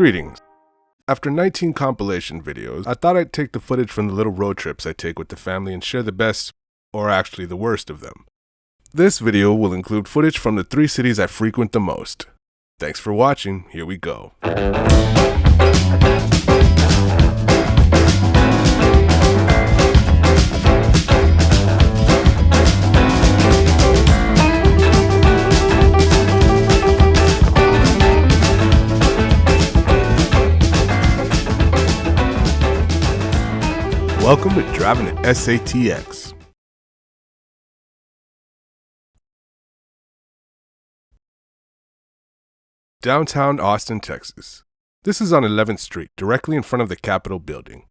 Greetings. After 19 compilation videos, I thought I'd take the footage from the little road trips I take with the family and share the best, or actually the worst of them. This video will include footage from the 3 cities I frequent the most. Thanks for watching, here we go. Welcome to Driving at SATX. Downtown Austin, Texas. This is on 11th Street, directly in front of the Capitol building.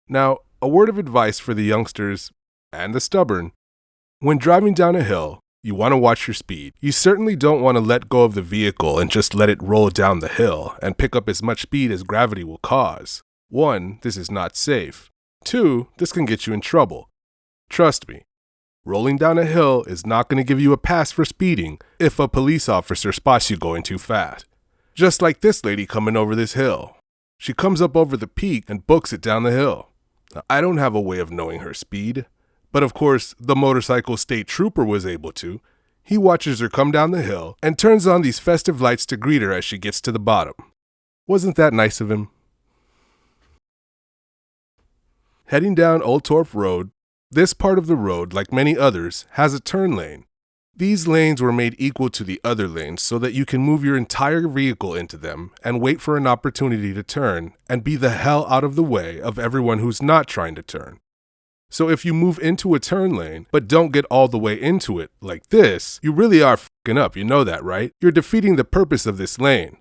Now, a word of advice for the youngsters and the stubborn. When driving down a hill, you want to watch your speed. You certainly don't want to let go of the vehicle and just let it roll down the hill and pick up as much speed as gravity will cause. 1, this is not safe. 2, this can get you in trouble. Trust me, rolling down a hill is not going to give you a pass for speeding if a police officer spots you going too fast. Just like this lady coming over this hill. She comes up over the peak and books it down the hill. Now, I don't have a way of knowing her speed, but of course the motorcycle state trooper was able to. He watches her come down the hill and turns on these festive lights to greet her as she gets to the bottom. Wasn't that nice of him? Heading down Old Torf Road, this part of the road, like many others, has a turn lane. These lanes were made equal to the other lanes so that you can move your entire vehicle into them and wait for an opportunity to turn and be the hell out of the way of everyone who's not trying to turn. So if you move into a turn lane but don't get all the way into it, like this, you really are fucking up, you know that, right? You're defeating the purpose of this lane.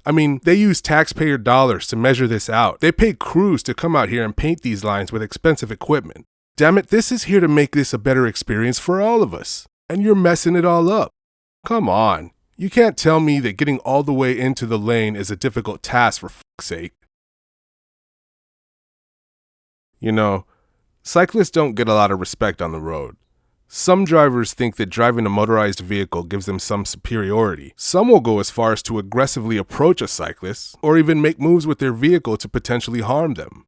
I mean, they use taxpayer dollars to measure this out. They pay crews to come out here and paint these lines with expensive equipment. Damn it, this is here to make this a better experience for all of us. And you're messing it all up. Come on. You can't tell me that getting all the way into the lane is a difficult task for fuck's sake. You know, cyclists don't get a lot of respect on the road. Some drivers think that driving a motorized vehicle gives them some superiority. Some will go as far as to aggressively approach a cyclist, or even make moves with their vehicle to potentially harm them.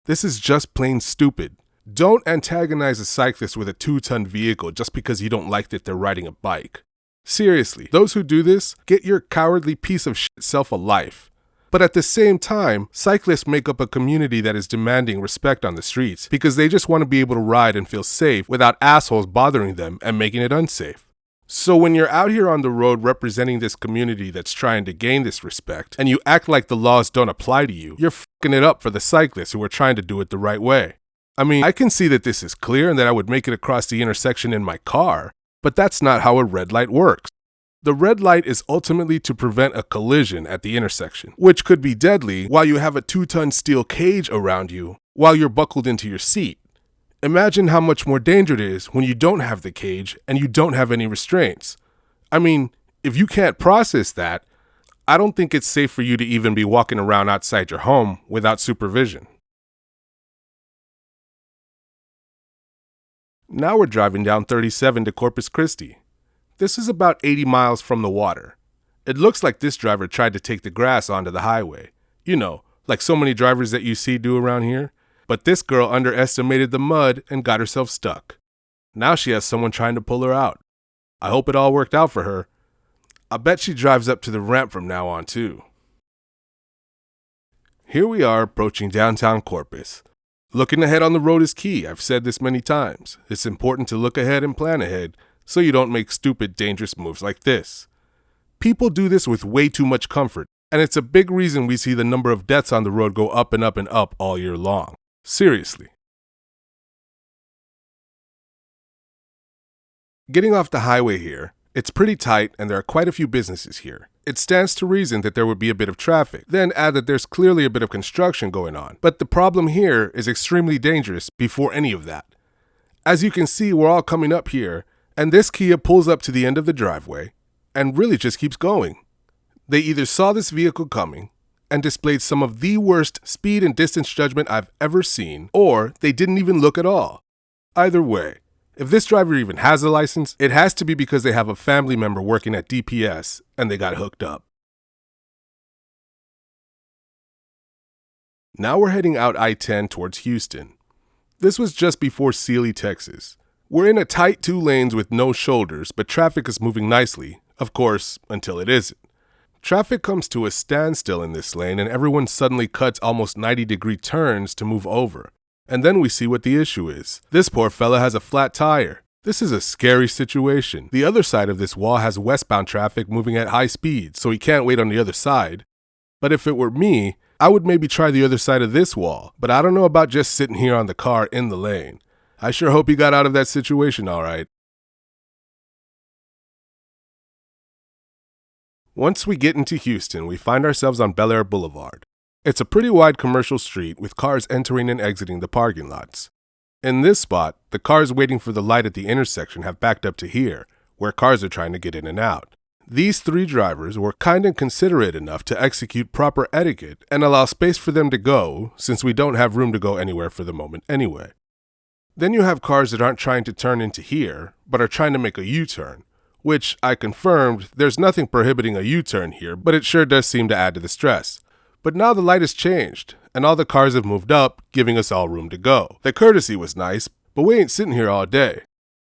This is just plain stupid. Don't antagonize a cyclist with a 2-ton vehicle just because you don't like that they're riding a bike. Seriously, those who do this, get your cowardly piece of shit self a life. But at the same time, cyclists make up a community that is demanding respect on the streets because they just want to be able to ride and feel safe without assholes bothering them and making it unsafe. So when you're out here on the road representing this community that's trying to gain this respect, and you act like the laws don't apply to you, you're fucking it up for the cyclists who are trying to do it the right way. I mean, I can see that this is clear and that I would make it across the intersection in my car, but that's not how a red light works. The red light is ultimately to prevent a collision at the intersection, which could be deadly while you have a 2-ton steel cage around you while you're buckled into your seat. Imagine how much more danger it is when you don't have the cage and you don't have any restraints. I mean, if you can't process that, I don't think it's safe for you to even be walking around outside your home without supervision. Now we're driving down 37 to Corpus Christi. This is about 80 miles from the water. It looks like this driver tried to take the grass onto the highway. You know, like so many drivers that you see do around here. But this girl underestimated the mud and got herself stuck. Now she has someone trying to pull her out. I hope it all worked out for her. I bet she drives up to the ramp from now on too. Here we are approaching downtown Corpus. Looking ahead on the road is key. I've said this many times. It's important to look ahead and plan ahead so you don't make stupid, dangerous moves like this. People do this with way too much comfort, and it's a big reason we see the number of deaths on the road go up and up and up all year long. Seriously. Getting off the highway here, it's pretty tight and there are quite a few businesses here. It stands to reason that there would be a bit of traffic. Then add that there's clearly a bit of construction going on. But the problem here is extremely dangerous before any of that. As you can see, we're all coming up here, and this Kia pulls up to the end of the driveway and really just keeps going. They either saw this vehicle coming and displayed some of the worst speed and distance judgment I've ever seen, or they didn't even look at all. Either way, if this driver even has a license, it has to be because they have a family member working at DPS and they got hooked up. Now we're heading out I-10 towards Houston. This was just before Sealy, Texas. We're in a tight 2 lanes with no shoulders, but traffic is moving nicely, of course, until it isn't. Traffic comes to a standstill in this lane and everyone suddenly cuts almost 90-degree turns to move over. And then we see what the issue is. This poor fella has a flat tire. This is a scary situation. The other side of this wall has westbound traffic moving at high speed, so he can't wait on the other side. But if it were me, I would maybe try the other side of this wall, but I don't know about just sitting here on the car in the lane. I sure hope he got out of that situation all right. Once we get into Houston, we find ourselves on Bel Air Boulevard. It's a pretty wide commercial street with cars entering and exiting the parking lots. In this spot, the cars waiting for the light at the intersection have backed up to here, where cars are trying to get in and out. These 3 drivers were kind and considerate enough to execute proper etiquette and allow space for them to go, since we don't have room to go anywhere for the moment anyway. Then you have cars that aren't trying to turn into here, but are trying to make a U-turn, which I confirmed there's nothing prohibiting a U-turn here, but it sure does seem to add to the stress. But now the light has changed, and all the cars have moved up, giving us all room to go. The courtesy was nice, but we ain't sitting here all day.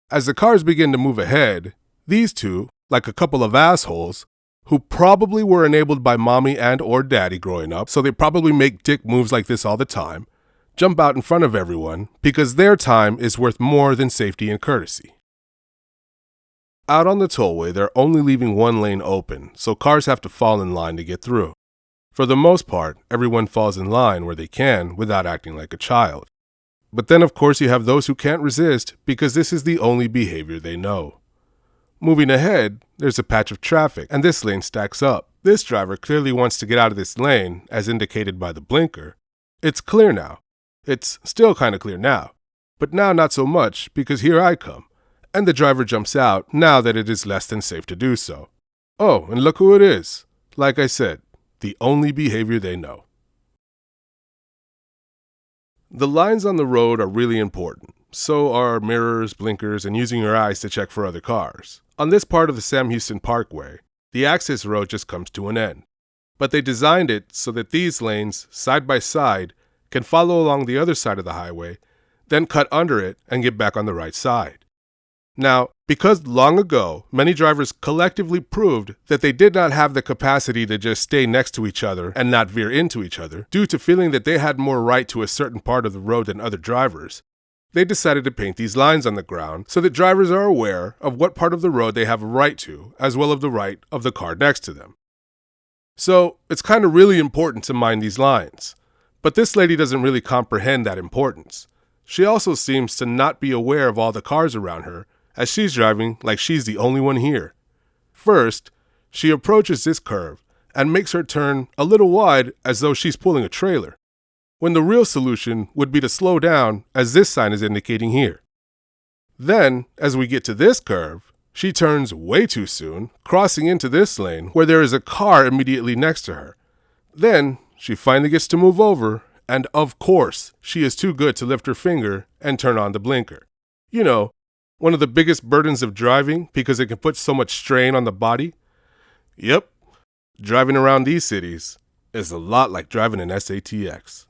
As the cars begin to move ahead, these 2, like a couple of assholes, who probably were enabled by mommy and or daddy growing up, so they probably make dick moves like this all the time, jump out in front of everyone because their time is worth more than safety and courtesy. Out on the tollway, they're only leaving 1 lane open, so cars have to fall in line to get through. For the most part, everyone falls in line where they can without acting like a child. But then of course you have those who can't resist because this is the only behavior they know. Moving ahead, there's a patch of traffic, and this lane stacks up. This driver clearly wants to get out of this lane, as indicated by the blinker. It's clear now. It's still kind of clear now. But now not so much, because here I come. And the driver jumps out now that it is less than safe to do so. Oh, and look who it is. Like I said, the only behavior they know. The lines on the road are really important. So are mirrors, blinkers, and using your eyes to check for other cars. On this part of the Sam Houston Parkway, the access road just comes to an end. But they designed it so that these lanes, side by side, can follow along the other side of the highway, then cut under it and get back on the right side. Now, because long ago, many drivers collectively proved that they did not have the capacity to just stay next to each other and not veer into each other, due to feeling that they had more right to a certain part of the road than other drivers, they decided to paint these lines on the ground so that drivers are aware of what part of the road they have a right to, as well as the right of the car next to them. So, it's kind of really important to mind these lines. But this lady doesn't really comprehend that importance. She also seems to not be aware of all the cars around her, as she's driving like she's the only one here. First, she approaches this curve and makes her turn a little wide as though she's pulling a trailer, when the real solution would be to slow down as this sign is indicating here. Then, as we get to this curve, she turns way too soon, crossing into this lane where there is a car immediately next to her. Then, she finally gets to move over, and of course, she is too good to lift her finger and turn on the blinker. You know, one of the biggest burdens of driving because it can put so much strain on the body. Yep, driving around these cities is a lot like driving an SATX.